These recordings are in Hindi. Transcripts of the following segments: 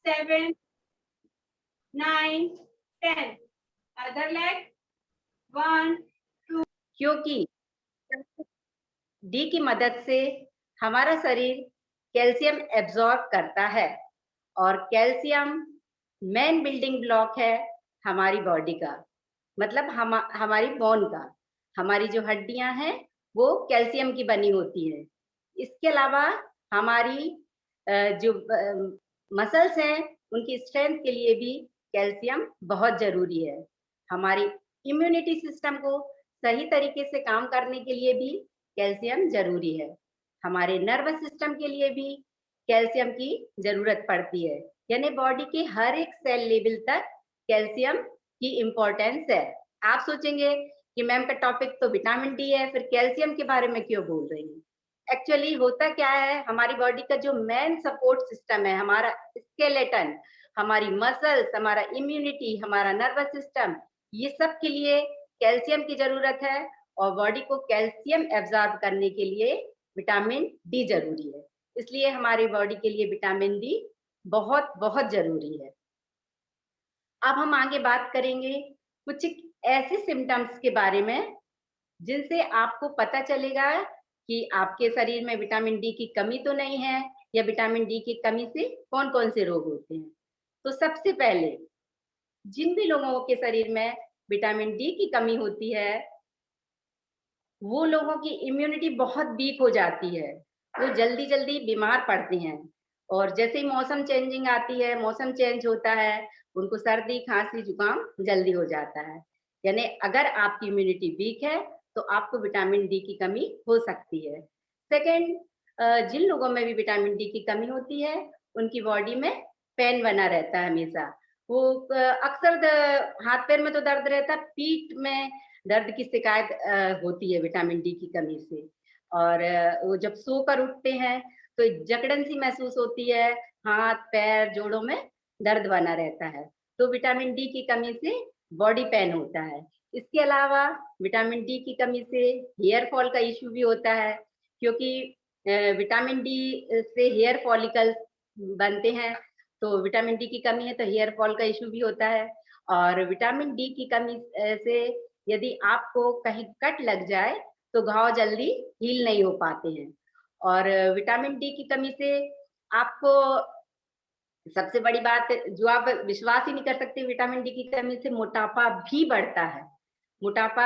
7, 9, 10. Other leg. 1, 2. क्योंकि डी की मदद से हमारा शरीर कैल्शियम एब्जॉर्ब करता है और कैल्शियम मेन बिल्डिंग ब्लॉक है हमारी बॉडी का, मतलब हमारी बोन का। हमारी जो हड्डियां हैं वो कैल्शियम की बनी होती है। इसके अलावा हमारी जो मसल्स हैं उनकी स्ट्रेंथ के लिए भी कैल्शियम बहुत जरूरी है। हमारी इम्यूनिटी सिस्टम को सही तरीके से काम करने के लिए भी कैल्शियम जरूरी है। हमारे नर्वस सिस्टम के लिए भी कैल्शियम की जरूरत पड़ती है। यानी बॉडी के हर एक सेल लेवल तक कैल्शियम की इम्पोर्टेंस है। आप सोचेंगे कि मैम का टॉपिक तो विटामिन डी है, फिर कैल्शियम के बारे में क्यों बोल रही है? एक्चुअली होता क्या है, हमारी बॉडी का जो मेन सपोर्ट सिस्टम है, हमारा स्केलेटन, हमारी मसल्स, हमारा इम्यूनिटी, हमारा नर्वस सिस्टम, ये सब के लिए कैल्शियम की जरूरत है और बॉडी को कैल्शियम एब्जॉर्ब करने के लिए विटामिन डी जरूरी है। इसलिए हमारी बॉडी के लिए विटामिन डी बहुत बहुत जरूरी है। अब हम आगे बात करेंगे कुछ ऐसे सिम्टम्स के बारे में जिनसे आपको पता चलेगा कि आपके शरीर में विटामिन डी की कमी तो नहीं है, या विटामिन डी की कमी से कौन-कौन से रोग होते हैं। तो सबसे पहले जिन भी लोगों के शरीर में विटामिन डी की कमी होती है, वो लोगों की इम्यूनिटी बहुत वीक हो जाती है। वो जल्दी-जल्दी बीमार पड़ते हैं और जैसे ही मौसम चेंजिंग आती है, मौसम चेंज होता है, उनको सर्दी, खांसी, जुकाम जल्दी हो जाता है। यानी अगर आपकी इम्यूनिटी वीक है, तो आपको विटामिन डी की कमी हो सकती है। सेकंड, जिन लोगों में भी विटामिन डी की कमी होती है, उनकी बॉडी में पेन बना रहता है हमेशा। वो अक्सर हाथ-पैर में तो दर्द रहता है, पीठ में दर्द की शिकायत होती है विटामिन डी की कमी से। और वो जब सोकर उठते हैं तो जकड़न सी महसूस होती है, हाथ पैर जोड़ों में दर्द बना रहता है। तो विटामिन डी की कमी से बॉडी पेन होता है। इसके अलावा विटामिन डी की कमी से हेयर फॉल का इश्यू भी होता है, क्योंकि विटामिन डी से हेयर फॉलिकल्स बनते हैं। तो विटामिन डी की कमी है तो हेयर फॉल का इश्यू भी होता है। और विटामिन डी की कमी से यदि आपको कहीं कट लग जाए तो घाव जल्दी हील नहीं हो पाते हैं। और विटामिन डी की कमी से आपको सबसे बड़ी बात जो आप विश्वास ही नहीं कर सकते, विटामिन डी की कमी से मोटापा भी बढ़ता है। मोटापा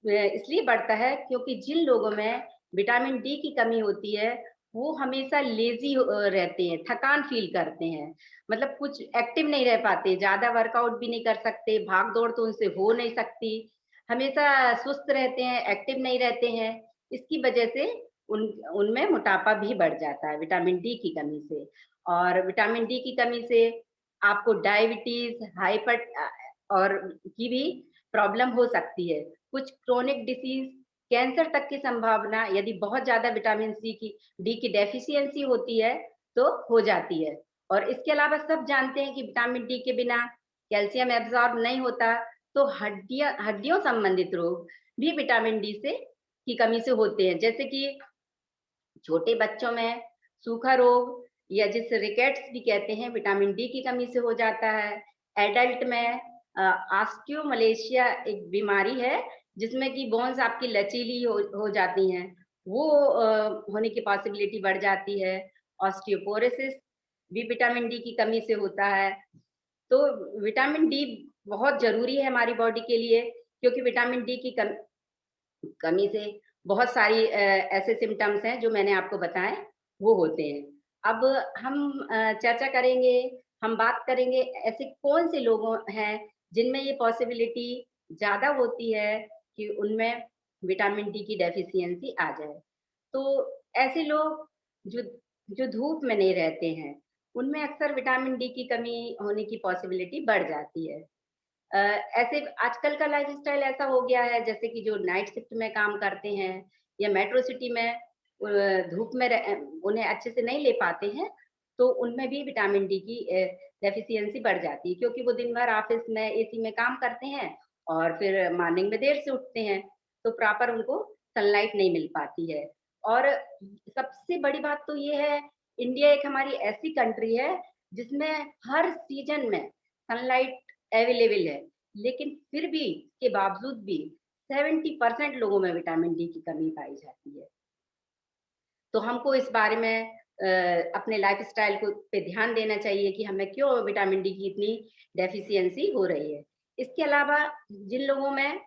इसलिए बढ़ता है क्योंकि जिन लोगों में विटामिन डी की कमी होती है, वो हमेशा लेज़ी रहते हैं, थकान फ़ील करते हैं। मतलब कुछ एक्टिव नहीं रह पाते, ज़्यादा वर्कआउट भी नहीं कर सकते, भाग-दौड़ तो उनसे हो नहीं सकती, हमेशा सुस्त रहते हैं, एक्टिव नहीं रहते हैं। इसकी वजह से उन उनमें मोटापा भी बढ़ जाता है विटामिन डी की कमी से। और विटामिन डी की कमी से आपको डायबिटीज़, और की भी प्रॉब्लम हो सकती है। कुछ क्रोनिक डिसीज़, कैंसर तक की संभावना यदि बहुत ज़्यादा विटामिन डी की डेफिशिएंसी होती है, तो हो जाती है। और इसके अलावा सब जानते हैं कि विटामिन डी के बिना कैल्शियम एब्ज़ॉर्ब नहीं होता, तो हड्डियों संबंधित रोग भी विटामिन डी से की कमी से होते हैं। जैसे कि छोटे बच्चों में सूखा रोग, या जिसे रिकेट्स भी कहते हैं, विटामिन डी की कमी से हो जाता है। एडल्ट में ऑस्टियोमलेशिया एक बीमारी है जिसमें कि बोन्स आपकी लचीली हो जाती हैं, वो होने की पॉसिबिलिटी बढ़ जाती है। ऑस्टियोपोरोसिस भी विटामिन डी की कमी से होता है। तो विटामिन डी बहुत ज़रूरी है हमारी बॉडी के लिए, क्योंकि विटामिन डी की कमी से बहुत सारी ऐसे सिम्पटम्स हैं जो मैंने आपको बताए, वो होते हैं। अब हम चर्चा करेंगे, हम बात करेंगे ऐसे कौन से लोग हैं जिनमें ये पॉसिबिलिटी ज़्यादा होती है कि उनमें विटामिन डी की डेफिशिएंसी आ जाए। तो ऐसे लोग जो जो धूप में नहीं रहते हैं, उनमें अक्सर विटामिन डी की कमी होने की पॉसिबिलिटी बढ़ जाती है। ऐसे आजकल का लाइफ़स्टाइल ऐसा हो गया है, जैसे कि जो नाइट शिफ्ट में काम करते हैं या मेट्रो सिटी में धूप में उन्हें अच्छे से नहीं ले पाते हैं, तो उनमें भी विटामिन डी की डेफिशिएंसी बढ़ जाती है, क्योंकि वो दिन भर ऑफ़िस में एसी में काम करते हैं और फिर मॉर्निंग में देर से उठते हैं, तो प्रॉपर उनको सनलाइट नहीं मिल पाती है। और सबसे बड़ी बात तो ये है, इंडिया एक हमारी ऐसी कंट्री है जिसमें हर सीजन में सनलाइट अवेलेबल है, लेकिन फिर भी के बावजूद भी 70% लोगों में विटामिन डी की कमी पाई जाती है। तो हमको इस बारे में अपने लाइफस्टाइल को पे ध्यान देना चाहिए कि हमें क्यों विटामिन डी की इतनी डेफिशिएंसी हो रही है। इसके अलावा जिन लोगों में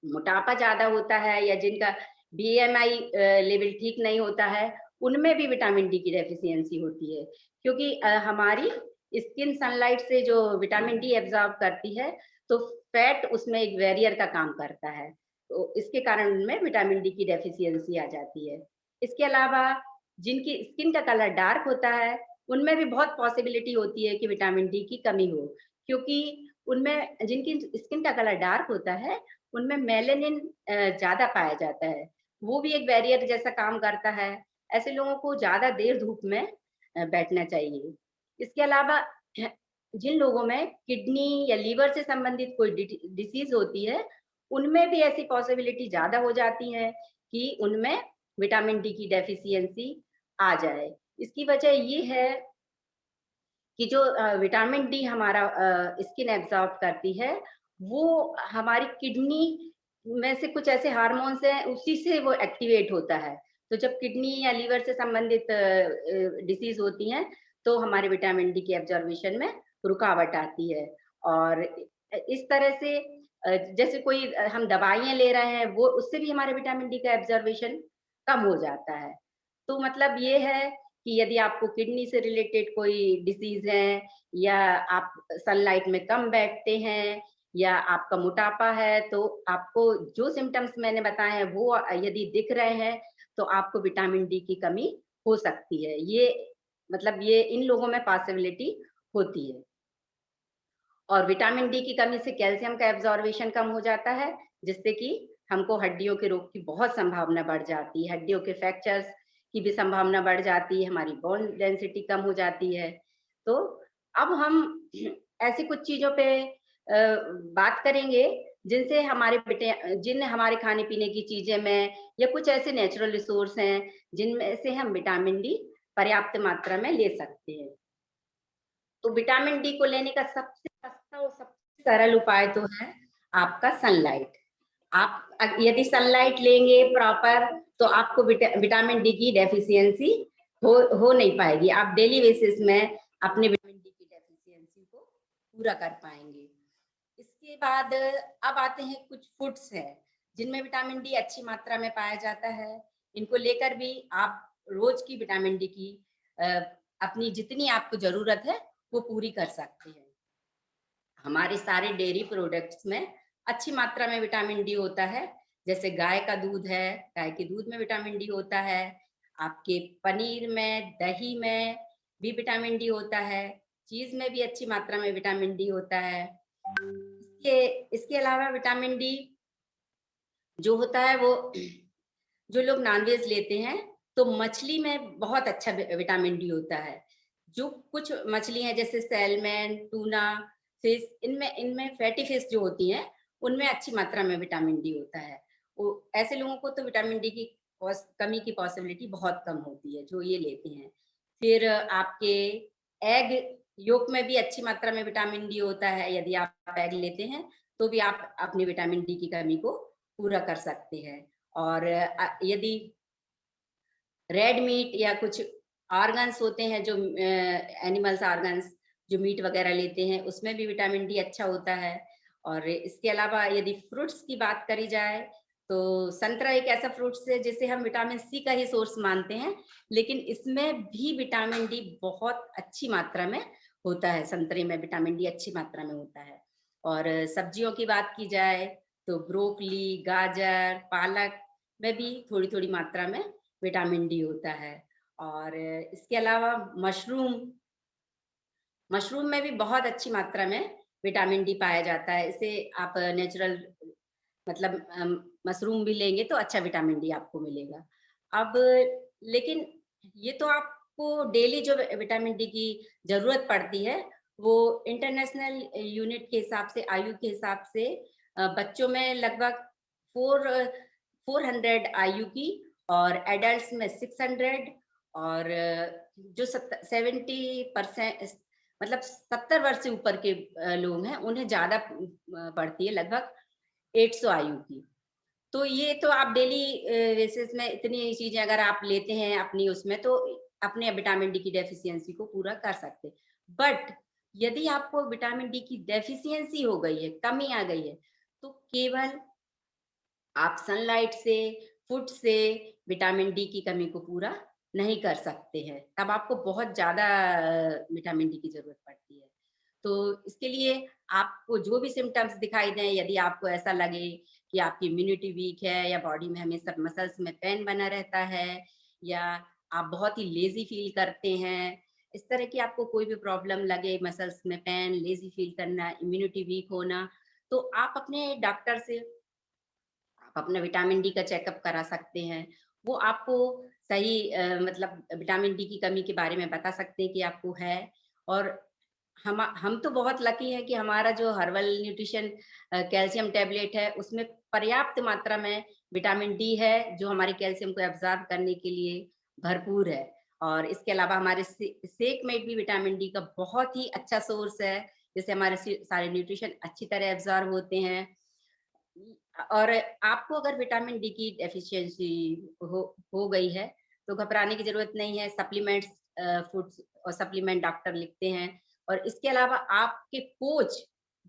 मोटापा ज़्यादा होता है या जिनका बीएमआई लेवल ठीक नहीं होता है, उनमें भी विटामिन डी की डेफिशिएंसी होती है। क्योंकि हमारी स्किन सनलाइट से जो विटामिन डी एब्ज़ॉर्ब करती है, तो फैट उसमें एक बैरियर का काम करता है। तो इसके कारण उनमें विटामिन डी की डेफिशिएंसी आ जाती है। इसके अलावा जिनकी स्किन का कलर डार्क होता है, उनमें भी बहुत पॉसिबिलिटी होती है कि विटामिन डी की कमी हो। क्योंकि उनमें जिनकी स्किन का कलर डार्क होता है, उनमें मेलानिन ज़्यादा पाया जाता है। वो भी एक बैरियर जैसा काम करता है। ऐसे लोगों को ज़्यादा देर धूप में बैठना चाहिए। इसके अलावा जिन लोगों में किडनी या लीवर से संबंधित कोई डिसीज़ होती है, उनमें भी ऐसी पॉसिबिलिटी ज़्यादा हो जाती है कि उनमें विटामिन डी की डेफिशिएंसी आ जाए। इसकी वजह ये है कि जो विटामिन डी हमारा स्किन एब्ज़ॉर्ब करती है, वो हमारी किडनी में से कुछ ऐसे हार्मोन्स हैं, उसी से वो एक्टिवेट होता है। तो जब किडनी या लीवर से संबंधित डिसीज़ होती हैं, तो हमारे विटामिन डी की एब्ज़ॉर्प्शन में रुकावट आती है। और इस तरह से जैसे कोई हम दवाइयाँ ले रहे हैं, वो उससे भी हमारे विटामिन डी का एब्ज़ॉर्प्शन कम हो जाता है। तो मतलब ये है कि यदि आपको किडनी से रिलेटेड कोई डिसीज़ है या आप सनलाइट में कम बैठते हैं या आपका मोटापा है, तो आपको जो सिम्पटम्स मैंने बताए हैं वो यदि दिख रहे हैं, तो आपको विटामिन डी की कमी हो सकती है। ये मतलब ये इन लोगों में पॉसिबिलिटी होती है। और विटामिन डी की कमी से कैल्शियम का एब्ज़ॉर्प्शन कम हो जाता है, जिससे कि हमको हड्डियों के रोग की बहुत संभावना बढ़ जाती है। हड्डियों के फ्रैक्चर्स की भी संभावना बढ़ जाती है, हमारी बोन डेंसिटी कम हो जाती है। तो अब हम ऐसी कुछ चीज़ों पे बात करेंगे जिनसे जिन हमारे खाने-पीने की चीज़ें में या कुछ ऐसे नेचुरल रिसोर्स हैं, जिनमें से हम विटामिन डी पर्याप्त मात्रा में ले सकते हैं। तो विटामिन डी को लेने का सबसे सस्ता और सबसे सरल उपाय तो है आपका सनलाइट। आप यदि सनलाइट लेंगे प्रॉपर, तो आपको विटामिन डी की डेफिशिएंसी हो नहीं पाएगी। आप डेली बेसिस में अपने विटामिन डी की डेफिशिएंसी को पूरा कर पाएँगे। इसके बाद अब आते हैं कुछ फूड्स हैं, जिनमें विटामिन डी अच्छी मात्रा में पाया जाता है। इनको लेकर भी आप रोज़ की विटामिन डी की अ, अपनी जितनी आपको ज़रूरत है, वो पूरी कर सकते हैं। हमारे सारे डेयरी प्रोडक्ट्स में अच्छी मात्रा में विटामिन डी होता है। जैसे गाय का दूध है, गाय के दूध में विटामिन डी होता है। आपके पनीर में, दही में भी विटामिन डी होता है। चीज़ में भी अच्छी मात्रा में विटामिन डी होता है। इसके इसके अलावा विटामिन डी जो होता है वो जो लोग नॉनवेज लेते हैं, तो मछली में बहुत अच्छा विटामिन डी होता है। जो कुछ मछली हैं जैसे सैल्मन, टूना, फिश, इनमें इनमें फैटी फिश जो होती हैं, उनमें अच्छी मात्रा में विटामिन डी होता है। वो ऐसे लोगों को तो विटामिन डी की कमी की पॉसिबिलिटी बहुत कम होती है, जो ये लेते हैं। फिर आपके एग योक में भी अच्छी मात्रा में विटामिन डी होता है। यदि आप एग लेते हैं, तो भी आप अपनी विटामिन डी की कमी को पूरा कर सकते हैं। और यदि रेड मीट या कुछ ऑर्गन्स होते हैं जो एनिमल्स ऑर्गन्स जो मीट वगैरह लेते हैं, उसमें भी विटामिन डी अच्छा होता है। और इसके अलावा यदि फ्रूट्स की बात करी जाए, तो संतरा एक ऐसा फ्रूट्स है जिसे हम विटामिन सी का ही सोर्स मानते हैं, लेकिन इसमें भी विटामिन डी बहुत अच्छी मात्रा में होता है। संतरे में विटामिन डी अच्छी मात्रा में होता है। और सब्जियों की बात की जाए, तो ब्रोकली, गाजर, पालक में भी थोड़ी-थोड़ी मात्रा में विटामिन डी होता है। और इसके अलावा मशरूम मशरूम में भी बहुत अच्छी मात्रा में विटामिन डी पाया जाता है। इसे आप नेचुरल मतलब मशरूम भी लेंगे तो अच्छा विटामिन डी आपको मिलेगा। अब लेकिन ये तो आपको डेली जो विटामिन डी की ज़रूरत पड़ती है, वो इंटरनेशनल यूनिट के हिसाब से, आयु के हिसाब से बच्चों में लगभग 4 400 आयु की और एडल्ट्स में 600 और जो 70% मतलब 70 वर्ष से ऊपर के लोग हैं, उन्हें ज्यादा पड़ती है, लगभग 800 आयु की। तो ये तो आप डेली बेसिस में इतनी चीजें अगर आप लेते हैं अपनी उसमें, तो अपने विटामिन डी की डेफिशिएंसी को पूरा कर सकते। बट यदि आपको विटामिन डी की डेफिशिएंसी हो गई है, कमी आ गई है, तो केवल आप सनलाइट से, फूड से विटामिन डी की कमी को पूरा नहीं कर सकते हैं। तब आपको बहुत ज़्यादा विटामिन डी की ज़रूरत पड़ती है। तो इसके लिए आपको जो भी सिम्पटम्स दिखाई दें, यदि आपको ऐसा लगे कि आपकी इम्यूनिटी वीक है, या बॉडी में हमेशा मसल्स में पेन बना रहता है, या आप बहुत ही लेज़ी फील करते हैं, इस तरह की आपको कोई भी प्रॉब्लम लगे, मसल्स में पेन, लेज़ी फील करना, इम्यूनिटी वीक होना, तो आप अपने डॉक्टर से आप अपना विटामिन डी का चेकअप करा सकते हैं। वो आपको सही मतलब विटामिन डी की कमी के बारे में बता सकते हैं कि आपको है। और हम तो बहुत लकी हैं कि हमारा जो हर्बल न्यूट्रिशन कैल्शियम टैबलेट है, उसमें पर्याप्त मात्रा में विटामिन डी है, जो हमारे कैल्शियम को एब्ज़ॉर्ब करने के लिए भरपूर है। और इसके अलावा हमारे शेक में भी विटामिन डी का बहुत ही अच्छा सोर्स है, जिससे हमारे सारे न्यूट्रिशन अच्छी तरह एब्ज़ॉर्ब होते हैं। और आपको अगर विटामिन डी की डेफिशिएंसी हो गई है, तो घबराने की ज़रूरत नहीं है। सप्लीमेंट्स फूड्स और सप्लीमेंट डॉक्टर लिखते हैं। और इसके अलावा आपके कोच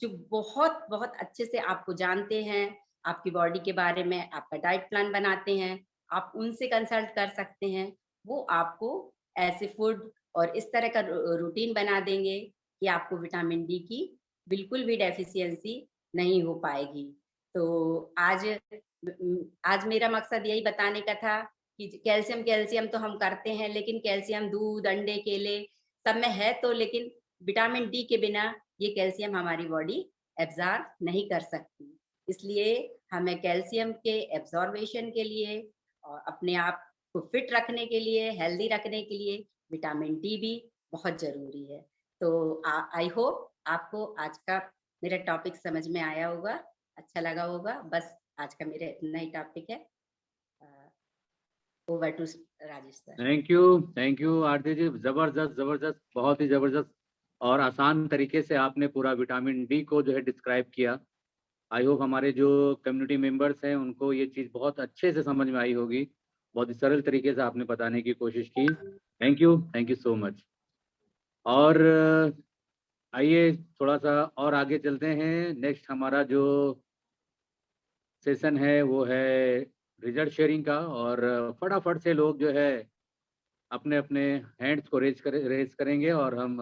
जो बहुत-बहुत अच्छे से आपको जानते हैं, आपकी बॉडी के बारे में, आपका डाइट प्लान बनाते हैं, आप उनसे कंसल्ट कर सकते हैं। वो आपको ऐसे फूड और इस तरह का रूटीन बना देंगे कि आपको विटामिन डी की बिल्कुल भी डेफिशिएंसी नहीं हो पाएगी। तो आज मेरा मकसद यही बताने का था कि कैल्शियम कैल्शियम तो हम करते हैं, लेकिन कैल्शियम दूध, अंडे, केले सब में है तो, लेकिन विटामिन डी के बिना ये कैल्शियम हमारी बॉडी एब्ज़ॉर्ब नहीं कर सकती। इसलिए हमें कैल्शियम के एब्ज़ॉर्बेशन के लिए और अपने आप को फिट रखने के लिए, हेल्दी रखने के लिए विटामिन डी भी बहुत ज़रूरी है। तो आई होप आपको आज का मेरा टॉपिक समझ में आया होगा, अच्छा लगा होगा। बस आज का मेरा इतना ही टॉपिक है। Over to Rajesh sir. Thank you Aarti ji, जबरदस्त, बहुत ही जबरदस्त और आसान तरीके से आपने पूरा विटामिन डी को जो है डिस्क्राइब किया। आई होप हमारे जो कम्युनिटी मेंबर्स हैं उनको ये चीज़ बहुत अच्छे से समझ में आई होगी। बहुत ही सरल तरीके से आपने बताने की कोशिश की। Thank you so much. और आइए थोड़ा सा और आगे चलते हैं। नेक्स्ट हमारा जो सेशन है वो है रिजल्ट शेयरिंग का, और फटाफट से लोग जो है अपने अपने हैंड्स को रेज करेंगे, और हम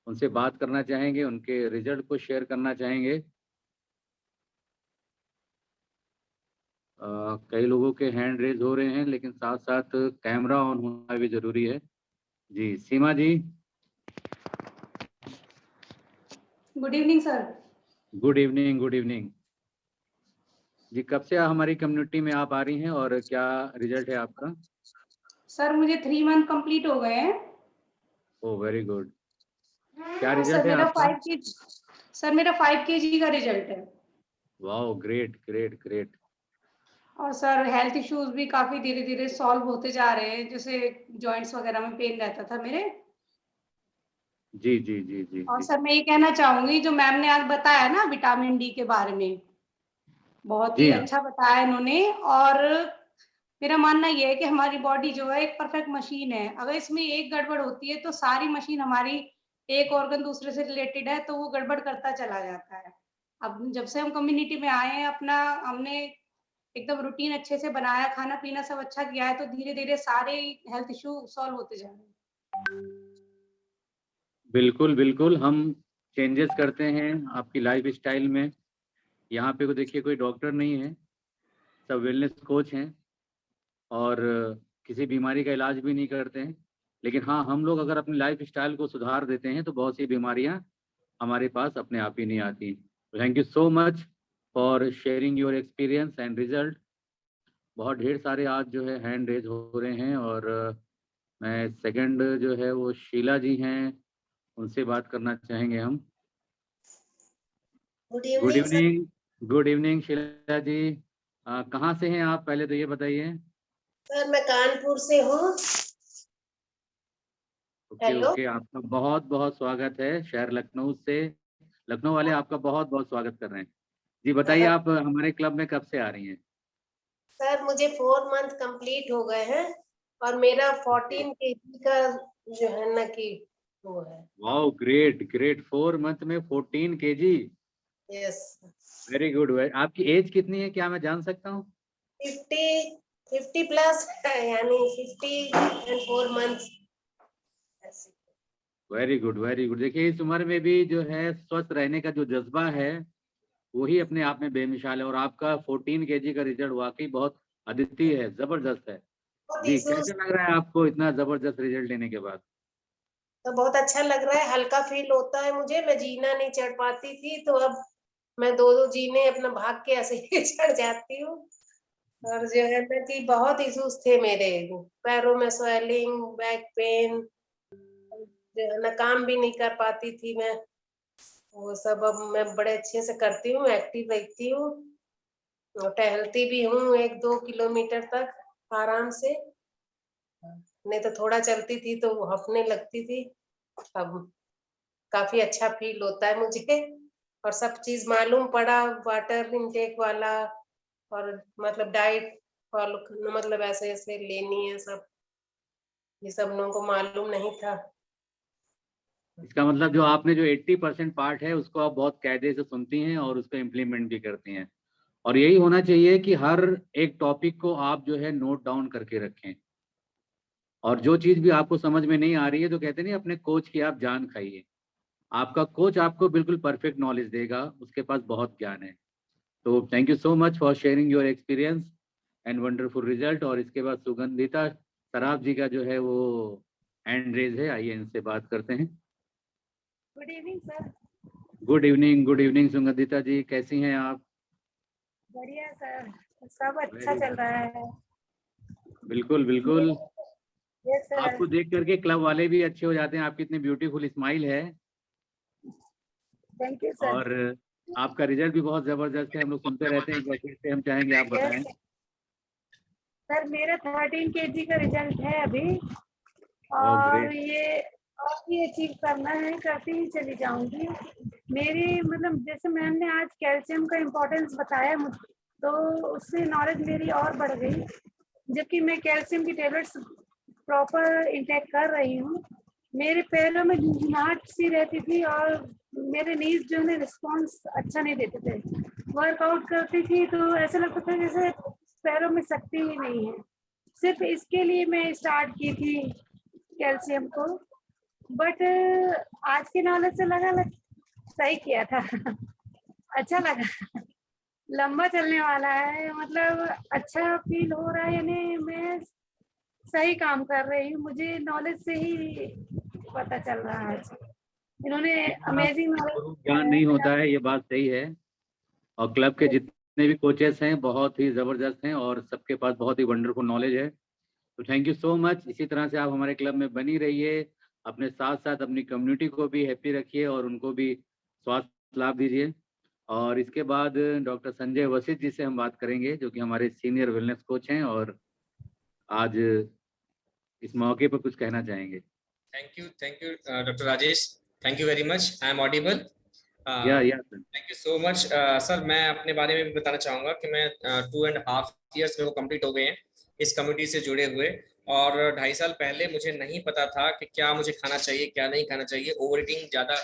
उनसे बात करना चाहेंगे, उनके रिजल्ट को शेयर करना चाहेंगे। कई लोगों के हैंड रेज हो रहे हैं, लेकिन साथ साथ कैमरा ऑन होना भी जरूरी है। जी Seema ji. Good evening sir. Good evening जी। कब से हमारी कम्युनिटी में आप आ रही हैं और क्या रिजल्ट है आपका? सर मुझे 3 मंथ कंप्लीट हो गए हैं। Oh very good. क्या और रिजल्ट है आपका? सर मेरा 5 kg का रिजल्ट है। Wow great. और सर हेल्थ इश्यूज भी काफी धीरे धीरे सॉल्व होते जा रहे हैं, जैसे जॉइंट्स वगैरह में पेन रहता था मेरे। जी। और सर मैं ये कहना चाहूंगी, जो मैम ने आज बताया ना विटामिन डी के बारे में, बहुत जी ही हाँ, अच्छा बताया इन्होंने। और मेरा मानना ये है कि हमारी बॉडी जो है एक परफेक्ट मशीन है। अगर इसमें एक गड़बड़ होती है तो सारी मशीन हमारी, एक ऑर्गन दूसरे से रिलेटेड है तो वो गड़बड़ करता चला जाता है। अब जब से हम कम्युनिटी में आए हैं, अपना हमने एकदम रूटीन अच्छे से बनाया, खाना पीना सब अच्छा किया है, तो धीरे धीरे सारे हेल्थ इशू सॉल्व होते जा रहे हैं। बिल्कुल हम चेंजेस करते हैं आपकी लाइफ स्टाइल में। यहाँ पे को देखिए कोई डॉक्टर नहीं है, सब वेलनेस कोच हैं, और किसी बीमारी का इलाज भी नहीं करते हैं। लेकिन हाँ, हम लोग अगर अपनी लाइफ स्टाइल को सुधार देते हैं तो बहुत सी बीमारियाँ हमारे पास अपने आप ही नहीं आती। Thank you so much for sharing your experience and result. बहुत ढेर सारे आज जो है हैंड रेज हो रहे हैं, और मैं सेकंड जो है वो शीला जी हैं, उनसे बात करना चाहेंगे हम। गुड इवनिंग शीला जी। कहाँ से हैं आप, पहले तो ये बताइए। सर मैं कानपुर से हूँ। Okay hello. ओके, आपका बहुत बहुत स्वागत है शहर लखनऊ से। लखनऊ वाले आपका बहुत बहुत स्वागत कर रहे हैं। जी बताइए, आप हमारे क्लब में कब से आ रही हैं? सर मुझे 4 मंथ कंप्लीट हो गए हैं और मेरा 14 kg का जो है ना कि वो है। वाओ, ग्रेट ग्रेट, 4 मंथ में 14 kg, यस। Very good. आपकी एज कितनी है, क्या मैं जान सकता हूँ? 50 प्लस है, यानी 50 and 4 months। Very good very good. देखिए इस उम्र में भी जो है स्वस्थ रहने का जो जज्बा है वही अपने आप में बेमिसाल है, और आपका 14 kg का रिजल्ट वाकई बहुत अद्वितीय है, जबरदस्त है। जी, कैसे लग रहा है आपको इतना जबरदस्त रिजल्ट लेने के बाद? तो बहुत अच्छा लग रहा है, हल्का फील होता है मुझे। मैं जीना नहीं चढ़ पाती थी, तो अब मैं 2-2 जीने अपना भाग के ऐसे ही चढ़ जाती हूँ। और जो है ना कि बहुत इश्यूज थे मेरे, पैरों में स्वेलिंग, बैक पेन, जो है ना काम भी नहीं कर पाती थी मैं। वो सब अब मैं बड़े अच्छे से करती हूँ, एक्टिव रहती हूँ और टहलती भी हूँ 1-2 किलोमीटर तक आराम से। नहीं तो थोड़ा चलती थी तो हफने लगती थी। अब काफी अच्छा फील होता है मुझे और सब चीज मालूम पड़ा, वाटर इनटेक वाला और मतलब डाइट फॉलो, मतलब ऐसे ऐसे लेनी है सब, ये सब लोगों को मालूम नहीं था। इसका मतलब जो आपने जो 80% पार्ट है उसको आप बहुत कायदे से सुनती हैं और उसको इम्प्लीमेंट भी करती हैं, और यही होना चाहिए कि हर एक टॉपिक को आप जो है नोट डाउन करके रखें, और जो चीज भी आपको समझ में नहीं आ रही है तो कहते नहीं अपने कोच की आप जान खाइए। आपका कोच आपको बिल्कुल परफेक्ट नॉलेज देगा, उसके पास बहुत ज्ञान है। तो thank you so much for sharing your experience and wonderful result. और इसके बाद सुगंधिता सराफ जी का जो है वो हैंड रेज है, आइए इनसे बात करते हैं। Good evening sir. Good evening Sugandhita ji, कैसी हैं आप? बढ़िया सर, सब अच्छा चल रहा है। बिल्कुल बिल्कुल, यस सर। आपको देख करके क्लब वाले भी अच्छे हो जाते हैं, आपकी इतनी ब्यूटीफुल स्माइल है थैंक यू सर। और आपका रिजल्ट भी बहुत जबरदस्त है, हम लोग सुनते रहते हैं, एक बार फिर से हम चाहेंगे आप बताएं। सर मेरा 13 kg का रिजल्ट है अभी, ओह और ग्रेट। ये और भी अचीव करना है, करती ही चली जाऊंगी। मेरी मतलब जैसे मैंने आज कैल्शियम का इम्पोर्टेंस बताया मुझे, तो उससे नॉलेज मेरी और बढ़ गई, जबकि मैं कैल्शियम की टेबलेट्स प्रॉपर इंटेक कर रही हूँ। मेरे पैरों में झंझनाहट सी रहती थी और मेरे नीज जो है रिस्पॉन्स अच्छा नहीं देते थे। वर्कआउट करती थी तो ऐसा लगता था जैसे पैरों में शक्ति ही नहीं है। सिर्फ इसके लिए मैं स्टार्ट की थी कैल्शियम को, बट आज के नॉलेज से लगा सही किया था। अच्छा लगा, लंबा चलने वाला है, मतलब अच्छा फील हो रहा है, यानी मैं सही काम कर रही हूँ। मुझे नॉलेज से ही पता चल रहा है, इन्होंने अमेजिंग नॉलेज ज्ञान नहीं होता है, ये बात सही है, और क्लब के जितने भी कोचेस हैं बहुत ही जबरदस्त हैं और सबके पास बहुत ही वंडरफुल नॉलेज है। तो थैंक यू सो मच, इसी तरह से आप हमारे क्लब में बनी रहिए, अपने साथ साथ अपनी कम्युनिटी को भी हैप्पी रखिए और उनको भी स्वास्थ्य लाभ दीजिए। और इसके बाद डॉक्टर संजय वशिष्ठ जी से हम बात करेंगे, जो कि हमारे सीनियर वेलनेस कोच हैं और आज इस मौके पर कुछ कहना चाहेंगे। Thank you doctor Rajesh, thank you very much. I am audible? या thank you so much sir. मैं अपने बारे में भी बताना चाहूँगा कि मैं 2.5 ईयर्स मेरे को कंप्लीट हो गए हैं इस कम्युनिटी से जुड़े हुए, और 2.5 साल पहले मुझे नहीं पता था कि क्या मुझे खाना चाहिए क्या नहीं खाना चाहिए। ओवर ईटिंग ज़्यादा